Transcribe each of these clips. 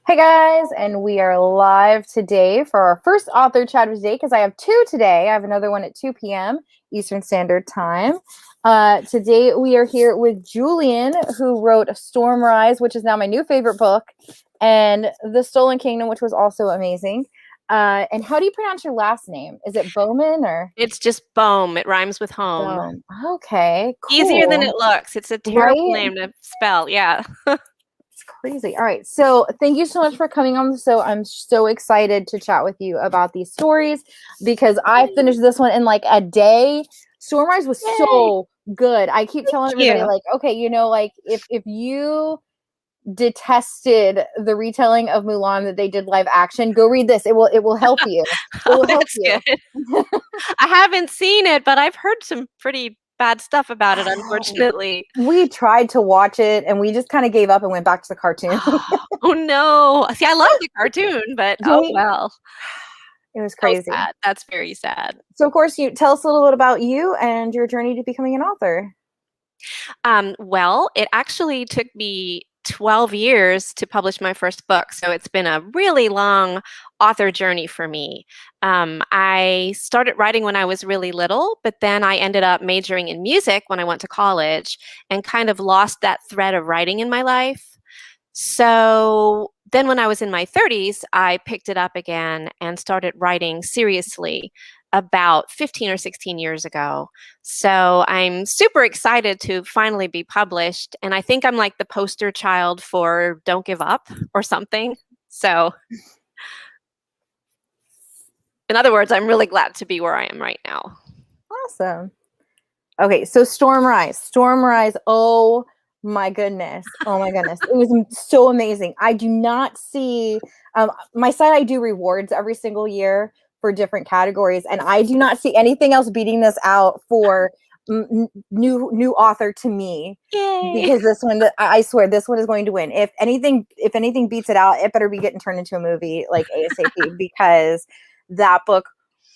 Hey guys, and we are live today for our first author chat of the day because I have two today. I have another one at 2 p.m. Eastern Standard Time. Today we are here with Jillian, who wrote Stormrise, which is now my new favorite book, and The Stolen Kingdom, which was also amazing. And how do you pronounce your last name? Is it Boehme or? It's just Boehme. It rhymes with home. Boehme. Okay, Easier than cool. it looks. It's a terrible Right? name to spell. Yeah. It's crazy. All right. So thank you so much for coming on the show. I'm so excited to chat with you about these stories because I finished this one in like a day. Stormrise was Yay. so good. I keep telling Thank everybody, you. like, okay, like if you detested the retelling of Mulan that they did live action, go read this. It will help you. It Oh, will help that's you. good. I haven't seen it, but I've heard some pretty bad stuff about it, unfortunately. We tried to watch it and we just kind of gave up and went back to the cartoon. Oh no. See, I love the cartoon, but oh Right? well. It was So crazy. sad. That's very sad. So, of course, you tell us a little bit about you and your journey to becoming an author. Well, it actually took me 12 years to publish my first book. So it's been a really long author journey for me. I started writing when I was really little, but then I ended up majoring in music when I went to college and kind of lost that thread of writing in my life. So then when I was in my 30s, I picked it up again and started writing seriously about 15 or 16 years ago. So I'm super excited to finally be published. And I think I'm like the poster child for Don't Give Up or something. So in other words, I'm really glad to be where I am right now. Awesome. Okay, so Stormrise. Oh my goodness. Oh my goodness. It was so amazing. I do not see my site. I do rewards every single year for different categories, and I do not see anything else beating this out for new author to me. Yay. Because this one, I swear, this one is going to win. If anything beats it out, it better be getting turned into a movie like ASAP because that book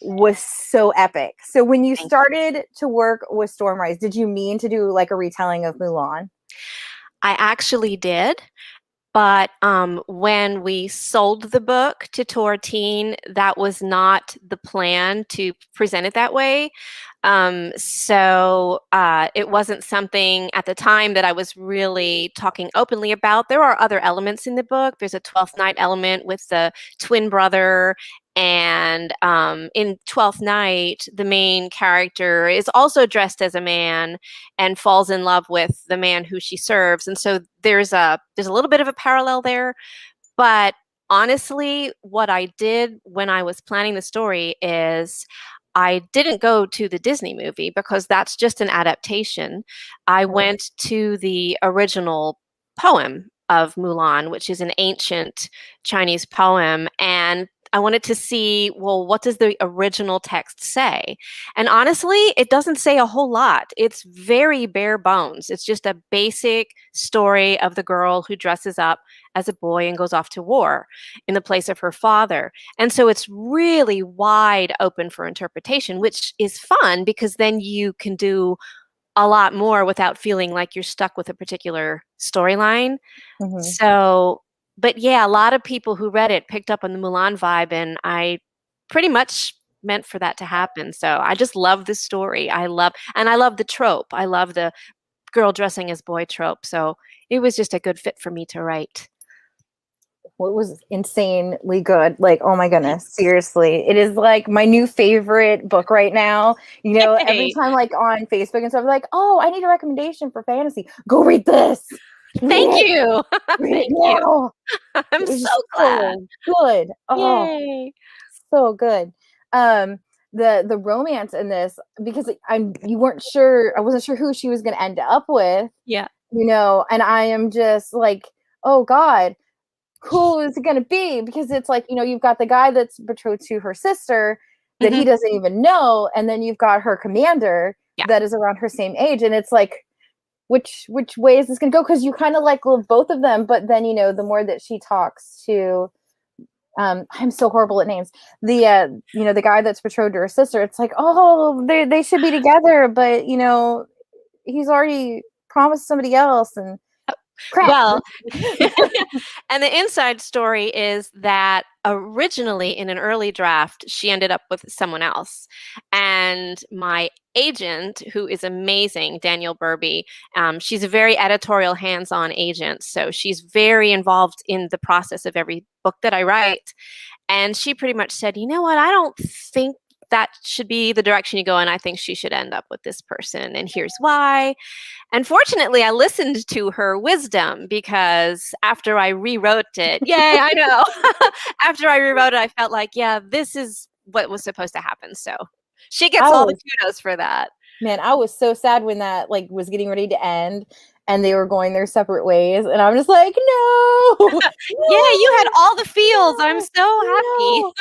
was so epic. So when you started to work with Stormrise, did you mean to do like a retelling of Mulan? I actually did. But when we sold the book to Tortine, that was not the plan to present it that way. So it wasn't something at the time that I was really talking openly about. There are other elements in the book. There's a 12th Night element with the twin brother. And in 12th Night, the main character is also dressed as a man and falls in love with the man who she serves. And so there's a little bit of a parallel there. But honestly, what I did when I was planning the story is I didn't go to the Disney movie because that's just an adaptation. I went to the original poem of Mulan, which is an ancient Chinese poem, and I wanted to see, well, what does the original text say? And honestly, it doesn't say a whole lot. It's very bare bones. It's just a basic story of the girl who dresses up as a boy and goes off to war in the place of her father. And so it's really wide open for interpretation, which is fun because then you can do a lot more without feeling like you're stuck with a particular storyline. Mm-hmm. So, but yeah, a lot of people who read it picked up on the Mulan vibe, and I pretty much meant for that to happen. So I just love the story. I love the trope. I love the girl dressing as boy trope. So it was just a good fit for me to write. Well, it was insanely good. Like, oh my goodness, seriously. It is like my new favorite book right now. Every Hey, time like on Facebook and stuff, like, oh, I need a recommendation for fantasy. Go read this. Read thank it. you. Read it Thank you. now. I'm It was so just glad. so good. Oh, Yay. so good. Um, the romance in this, because you weren't sure, I wasn't sure who she was gonna end up with, Yeah. and I am just like, oh God, who is it gonna be? Because it's like, you've got the guy that's betrothed to her sister that he Hmm. doesn't even know, and then you've got her commander Yeah. that is around her same age, and it's like, which way is this gonna go? Because you kind of like love both of them, but then the more that she talks to I'm so horrible at names. The guy that's betrothed to her sister, it's like, oh, they should be together, but he's already promised somebody else, and Crap. Well, and the inside story is that originally in an early draft, she ended up with someone else. And my agent, who is amazing, Danielle Burby, she's a very editorial, hands-on agent. So she's very involved in the process of every book that I write. And she pretty much said, you know what, I don't think that should be the direction you go in. I think she should end up with this person. And here's why. And fortunately, I listened to her wisdom because after I rewrote it, yay, I know. After I rewrote it, I felt like, yeah, this is what was supposed to happen. So she gets all the kudos for that. Man, I was so sad when that like was getting ready to end and they were going their separate ways. And I'm just like, no. Yeah, you had all the feels. I'm so happy.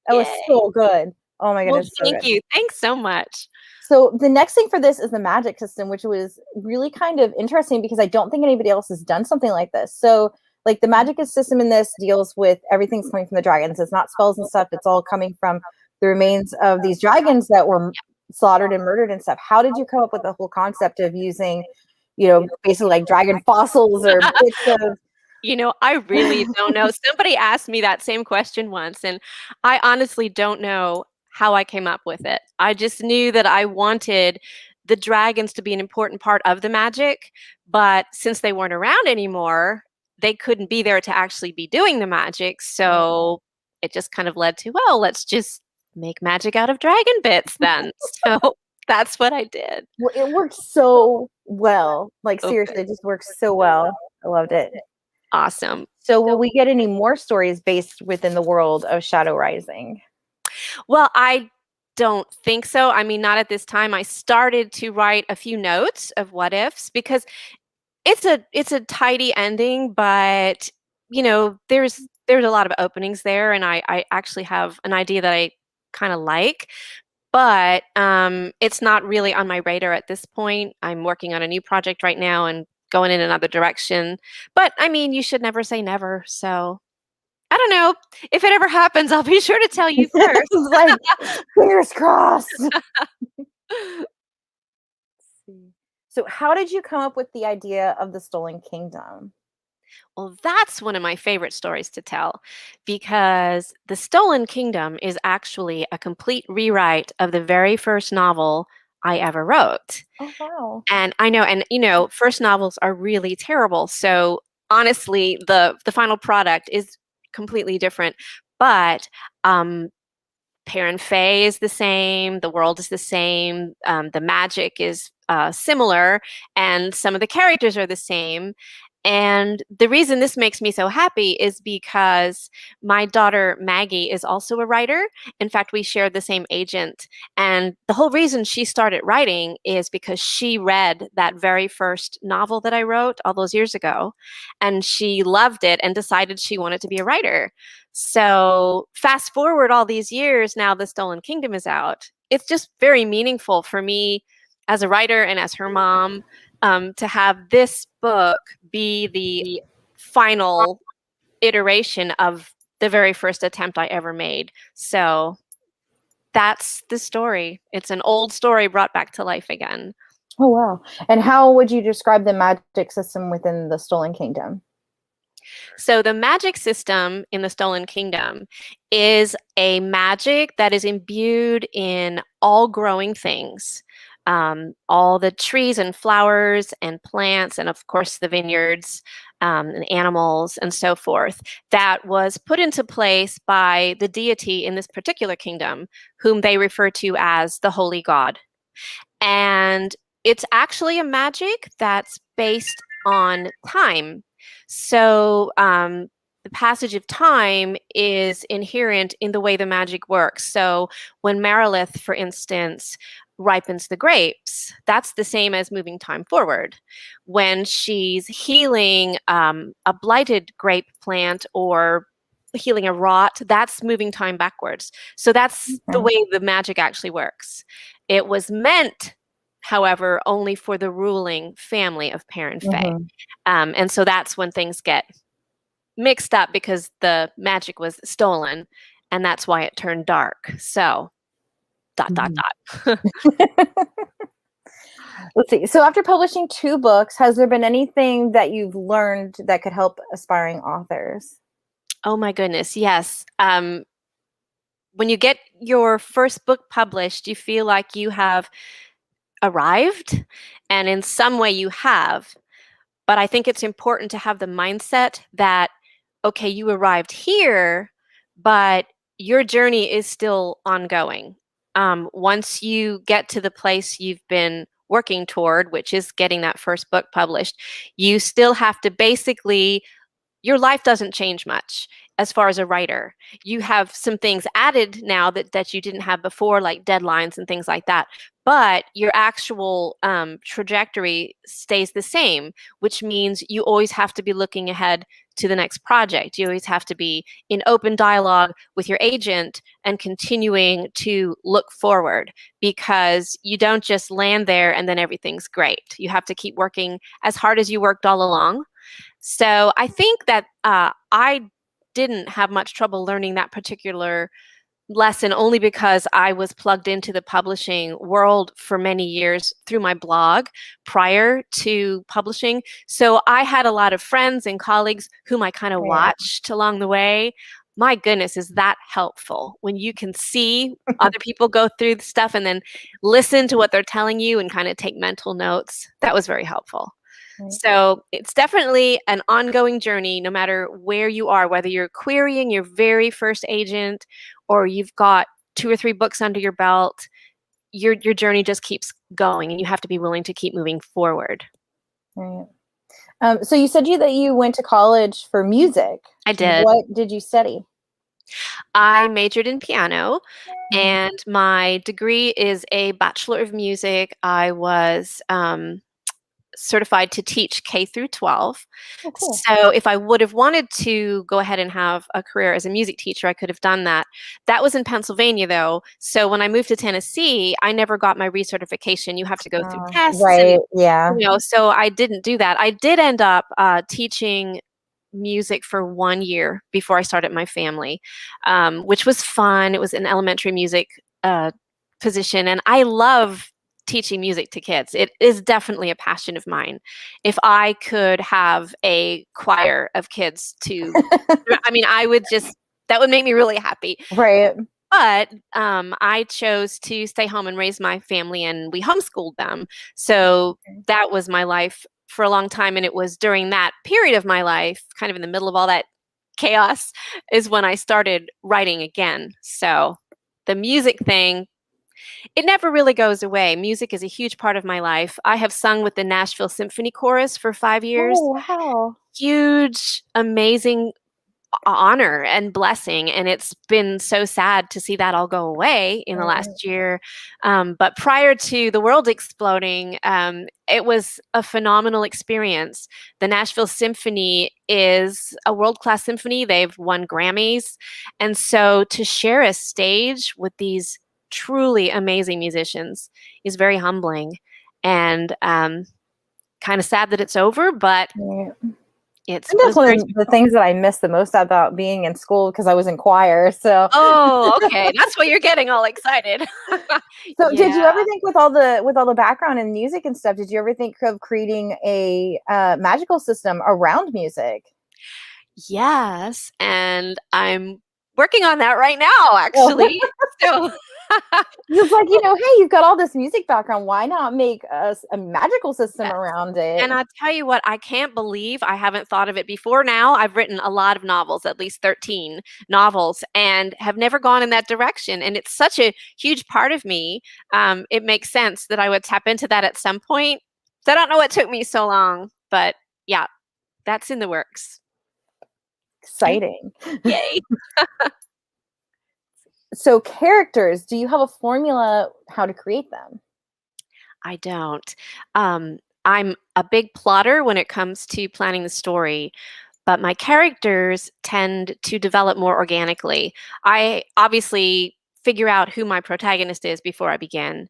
That was so good. Oh my goodness. Well, thank you. Thanks so much. So the next thing for this is the magic system, which was really kind of interesting because I don't think anybody else has done something like this. So like the magic system in this deals with everything's coming from the dragons. It's not spells and stuff. It's all coming from the remains of these dragons that were slaughtered and murdered and stuff. How did you come up with the whole concept of using, you know, basically like dragon fossils or bits of... You know, I really don't know. Somebody asked me that same question once, and I honestly don't know how I came up with it. I just knew that I wanted the dragons to be an important part of the magic, but since they weren't around anymore, they couldn't be there to actually be doing the magic. So it just kind of led to, well, let's just make magic out of dragon bits then. So that's what I did. Well, it worked so well. Like seriously, it just works so well. I loved it. Awesome. So will we get any more stories based within the world of Shadow Rising? Well, I don't think so. I mean, not at this time. I started to write a few notes of what ifs because it's a tidy ending, but you know, there's a lot of openings there, and I actually have an idea that I kind of like, but it's not really on my radar at this point. I'm working on a new project right now and going in another direction. But I mean, you should never say never. So I don't know. If it ever happens, I'll be sure to tell you first. Like, fingers crossed. So how did you come up with the idea of the Stolen Kingdom? Well, that's one of my favorite stories to tell because The Stolen Kingdom is actually a complete rewrite of the very first novel I ever wrote. Oh, wow. And I know, and you know, first novels are really terrible. So honestly, the final product is completely different. But Perin Faye is the same, the world is the same, the magic is similar, and some of the characters are the same. And the reason this makes me so happy is because my daughter Maggie is also a writer. In fact, we share the same agent. And the whole reason she started writing is because she read that very first novel that I wrote all those years ago. And she loved it and decided she wanted to be a writer. So fast forward all these years, now The Stolen Kingdom is out. It's just very meaningful for me as a writer and as her mom to have this book be the final iteration of the very first attempt I ever made. So that's the story. It's an old story brought back to life again. Oh, wow. And how would you describe the magic system within the Stolen Kingdom? So the magic system in the Stolen Kingdom is a magic that is imbued in all growing things. All the trees and flowers and plants, and of course the vineyards and animals and so forth, that was put into place by the deity in this particular kingdom, whom they refer to as the Holy God. And it's actually a magic that's based on time. So the passage of time is inherent in the way the magic works. So when Maralyth, for instance, ripens the grapes, that's the same as moving time forward. When she's healing a blighted grape plant or healing a rot, that's moving time backwards. So that's the way the magic actually works. It was meant, however, only for the ruling family of Perin Faye. And so that's when things get mixed up because the magic was stolen, and that's why it turned dark. So ... Let's see. So after publishing 2 books, has there been anything that you've learned that could help aspiring authors? Oh my goodness, yes. When you get your first book published, you feel like you have arrived, and in some way you have. But I think it's important to have the mindset that, okay, you arrived here, but your journey is still ongoing. Once you get to the place you've been working toward, which is getting that first book published, you still have to basically, your life doesn't change much as far as a writer. You have some things added now that you didn't have before, like deadlines and things like that. But your actual trajectory stays the same, which means you always have to be looking ahead to the next project. You always have to be in open dialogue with your agent and continuing to look forward, because you don't just land there and then everything's great. You have to keep working as hard as you worked all along. So I think that I didn't have much trouble learning that particular lesson, only because I was plugged into the publishing world for many years through my blog prior to publishing. So I had a lot of friends and colleagues whom I kind of Yeah. watched along the way. My goodness, is that helpful when you can see other people go through the stuff and then listen to what they're telling you and kind of take mental notes. That was very helpful. Right. So it's definitely an ongoing journey, no matter where you are, whether you're querying your very first agent or you've got 2 or 3 books under your belt. Your journey just keeps going, and you have to be willing to keep moving forward. Right. So you said that you went to college for music. I did. What did you study? I majored in piano, Mm. and my degree is a Bachelor of Music. I was certified to teach K through 12. Oh, cool. So if I would have wanted to go ahead and have a career as a music teacher, I could have done that. That was in Pennsylvania, though. So when I moved to Tennessee, I never got my recertification. You have to go through tests, and Right. Yeah. so I didn't do that. I did end up teaching music for 1 year before I started my family, which was fun. It was an elementary music position, and I love teaching music to kids. It is definitely a passion of mine. If I could have a choir of kids to, I mean, I would just, that would make me really happy. Right. But I chose to stay home and raise my family, and we homeschooled them. So that was my life for a long time. And it was during that period of my life, kind of in the middle of all that chaos, is when I started writing again. So the music thing, it never really goes away. Music is a huge part of my life. I have sung with the Nashville Symphony Chorus for 5 years. Oh, wow. Huge, amazing honor and blessing, and it's been so sad to see that all go away in the Right. last year. But prior to the world exploding, it was a phenomenal experience. The Nashville Symphony is a world-class symphony. They've won Grammys, and so to share a stage with these truly amazing musicians is very humbling, and kind of sad that it's over, but Right. it And was that's one very. of the things that I miss the most about being in school, because I was in choir. So, Oh, okay. That's why you're getting all excited. did you Yeah. ever think, with all the background in music and stuff, did you ever think of creating a magical system around music? Yes, and I'm working on that right now, Oh. actually. So, It's like, hey, you've got all this music background. Why not make a magical system yes. around it? And I tell you what, I can't believe I haven't thought of it before now. I've written a lot of novels, at least 13 novels, and have never gone in that direction. And it's such a huge part of me. It makes sense that I would tap into that at some point. So I don't know what took me so long, but yeah, that's in the works. Exciting. Yay. So, characters, do you have a formula how to create them? I don't. I'm a big plotter when it comes to planning the story, but my characters tend to develop more organically. I obviously figure out who my protagonist is before I begin,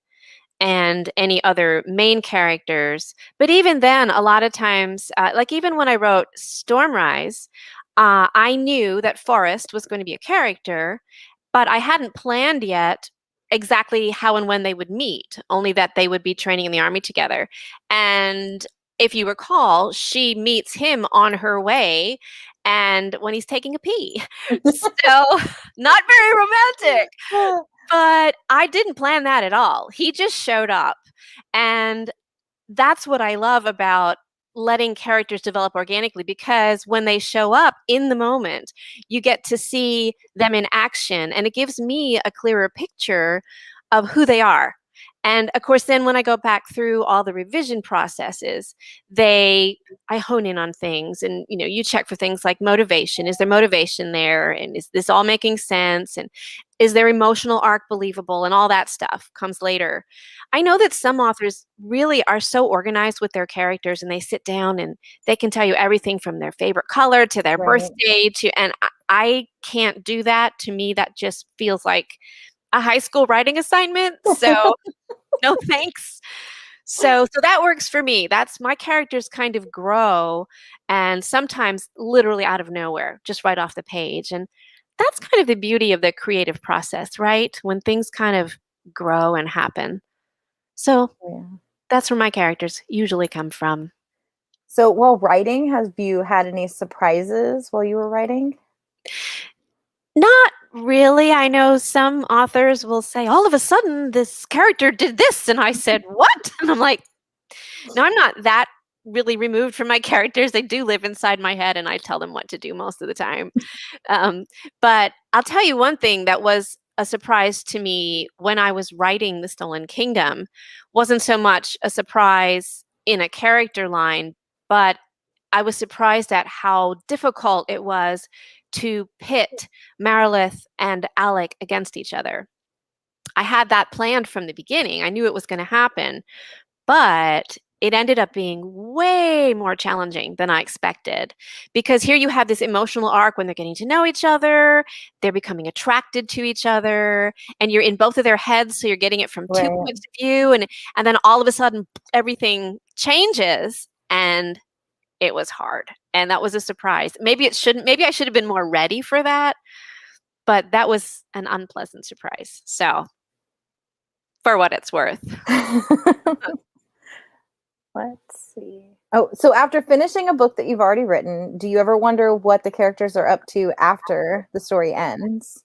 and any other main characters. But even then, a lot of times, like even when I wrote Stormrise, I knew that Forrest was going to be a character, but I hadn't planned yet exactly how and when they would meet, only that they would be training in the army together. And if you recall, she meets him on her way and when he's taking a pee. So, not very romantic. But I didn't plan that at all. He just showed up. And that's what I love about letting characters develop organically, because when they show up in the moment, you get to see them in action and it gives me a clearer picture of who they are. And of course, then when I go back through all the revision processes, I hone in on things, and you check for things like motivation. Is there motivation there? And is this all making sense? And is their emotional arc believable? And all that stuff comes later. I know that some authors really are so organized with their characters, and they sit down and they can tell you everything from their favorite color to their birthday and I can't do that. To me, that just feels like a high school writing assignment. So no thanks. So that works for me. That's my characters kind of grow, and sometimes literally out of nowhere, just right off the page. And that's kind of the beauty of the creative process, right? When things kind of grow and happen. So that's where my characters usually come from. So while writing, have you had any surprises while you were writing? Not really. I know some authors will say, all of a sudden, this character did this. And I said, what? And I'm like, no, I'm not that really removed from my characters. They do live inside my head, and I tell them what to do most of the time. But I'll tell you one thing that was a surprise to me when I was writing The Stolen Kingdom. Wasn't so much a surprise in a character line, but I was surprised at how difficult it was to pit Maralyth and Alac against each other. I had that planned from the beginning. I knew it was going to happen, but it ended up being way more challenging than I expected, because here you have this emotional arc when they're getting to know each other, they're becoming attracted to each other, and you're in both of their heads, so you're getting it from two points of view, and then all of a sudden everything changes, and it was hard. And that was a surprise. Maybe I should have been more ready for that, but that was an unpleasant surprise. So, for what it's worth. Let's see. Oh, so after finishing a book that you've already written, do you ever wonder what the characters are up to after the story ends?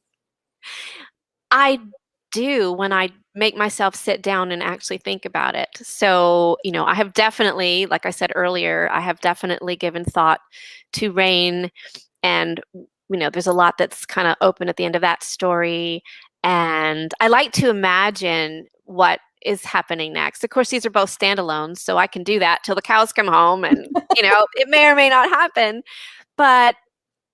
I do, when I make myself sit down and actually think about it. So, I have definitely, like I said earlier, I have definitely given thought to Rain, and there's a lot that's kind of open at the end of that story. And I like to imagine what is happening next. Of course, these are both standalones, so I can do that till the cows come home, and it may or may not happen. But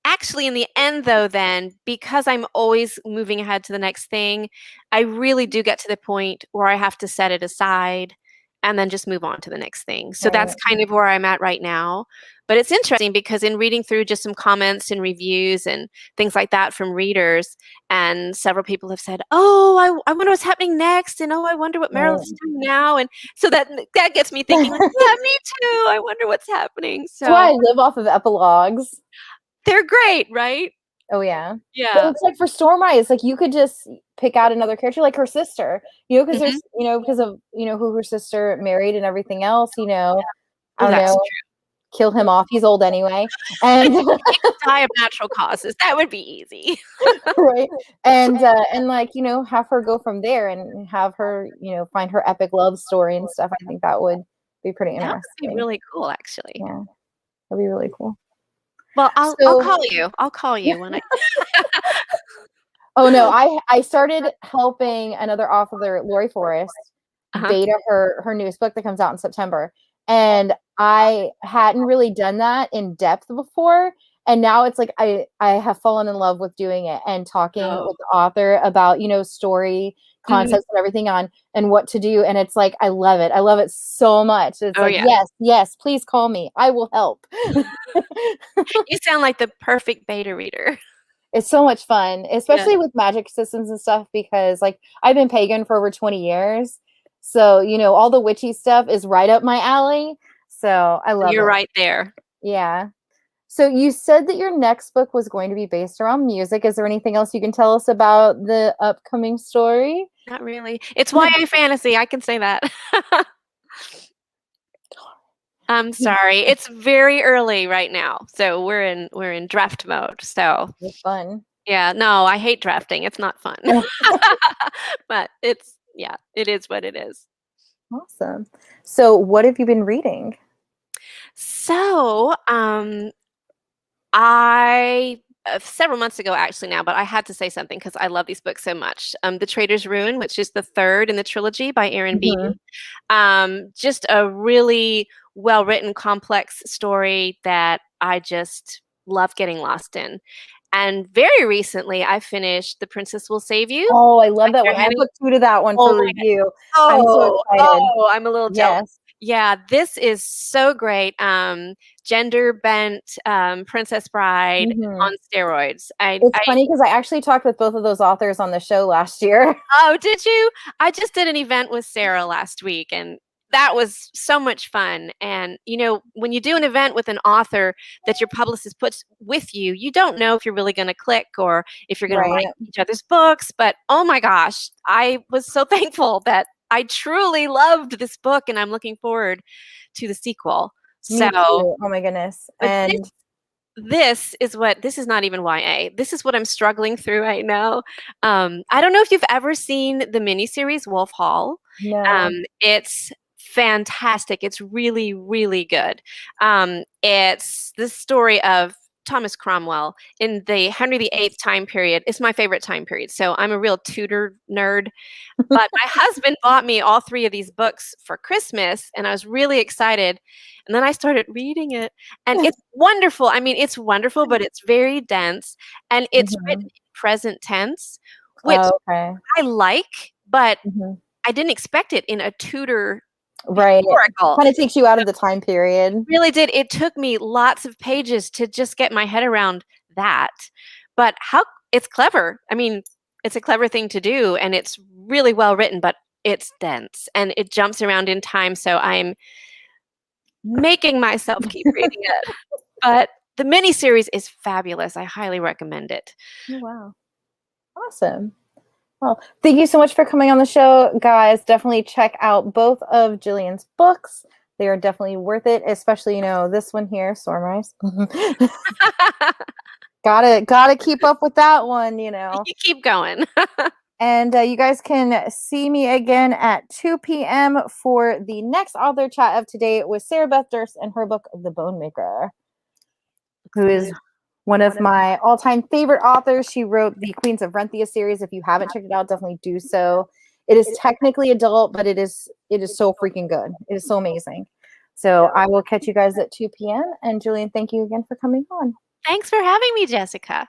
actually, in the end, though, then, because I'm always moving ahead to the next thing, I really do get to the point where I have to set it aside and then just move on to the next thing. So that's kind of where I'm at right now. But it's interesting because in reading through just some comments and reviews and things like that from readers, and several people have said, oh, I wonder what's happening next, and oh, I wonder what Maralyth's doing now. And so that gets me thinking, like, yeah, me too. I wonder what's happening. So that's why I live off of epilogues. They're great, right? Oh, yeah. Yeah. But it's like for Stormrise, like you could just pick out another character, like her sister, because there's, because of, who her sister married and everything else, I don't know, kill him off. He's old anyway. And he could die of natural causes. That would be easy. Right. And like, have her go from there and have her, find her epic love story and stuff. I think that would be pretty interesting. That would be really cool, actually. Yeah. That'd be really cool. Well, I'll call you. I'll call you when I. Oh no, I started helping another author, Lori Forrest, beta her newest book that comes out in September, and I hadn't really done that in depth before, and now it's like I have fallen in love with doing it and talking with the author about Mhm. story concepts and everything on and what to do, and it's like I love it so much. It's yes, please call me, I will help. You sound like the perfect beta reader. It's so much fun, especially with magic systems and stuff, because like I've been pagan for over 20 years. So, all the witchy stuff is right up my alley. So I love it. You're right there. Yeah. So you said that your next book was going to be based around music. Is there anything else you can tell us about the upcoming story? Not really. It's YA fantasy. I can say that. I'm sorry. It's very early right now. So we're in draft mode. So It's fun. yeah, no, I hate drafting. It's not fun. But it is what it is. Awesome. So what have you been reading? So, I several months ago actually now, but I had to say something because I love these books so much. The Traitor's Ruin, which is the third in the trilogy by Aaron Beaton. Just a really well-written, complex story that I just love getting lost in. And very recently, I finished The Princess Will Save You. Oh, I love by that one. I Karen put 2 to that one Oh for my review. God. I'm so excited. Oh, I'm a little jealous. Yes. Yeah, this is so great. Gender bent Princess Bride on steroids. It's funny because I actually talked with both of those authors on the show last year. Oh, did you? I just did an event with Sarah last week, and that was so much fun. And you know, when you do an event with an author that your publicist puts with you, you don't know if you're really going to click or if you're going to like each other's books. But oh my gosh, I was so thankful that I truly loved this book, and I'm looking forward to the sequel. Me So, too. Oh my goodness. but And this is not even YA. This is what I'm struggling through right now. I don't know if you've ever seen the miniseries Wolf Hall. no. It's fantastic. It's really, really good. It's the story of Thomas Cromwell in the Henry VIII time period. It's my favorite time period. So I'm a real Tudor nerd. But my husband bought me all 3 of these books for Christmas, and I was really excited. And then I started reading it, and it's wonderful. I mean, it's wonderful, but it's very dense, and it's written in present tense, which I like, but I didn't expect it in a Tudor historical. Kind of takes you out of the time period. It really did. It took me lots of pages to just get my head around that. But it's clever. I mean, it's a clever thing to do, and it's really well written, but it's dense and it jumps around in time. So I'm making myself keep reading it. But the miniseries is fabulous. I highly recommend it. Oh, wow. Awesome. Well, thank you so much for coming on the show, guys. Definitely check out both of Jillian's books. They are definitely worth it, especially, you know, this one here, Stormrise. Gotta keep up with that one, you know. You keep going. And you guys can see me again at 2 p.m. for the next author chat of today with Sarah Beth Durst and her book, The Bone Maker, who is one of my all-time favorite authors. She wrote the Queens of Renthia series. If you haven't checked it out, definitely do so. It is technically adult, but it is so freaking good. It is so amazing. So I will catch you guys at 2 p.m. And Jillian, thank you again for coming on. Thanks for having me, Jessica.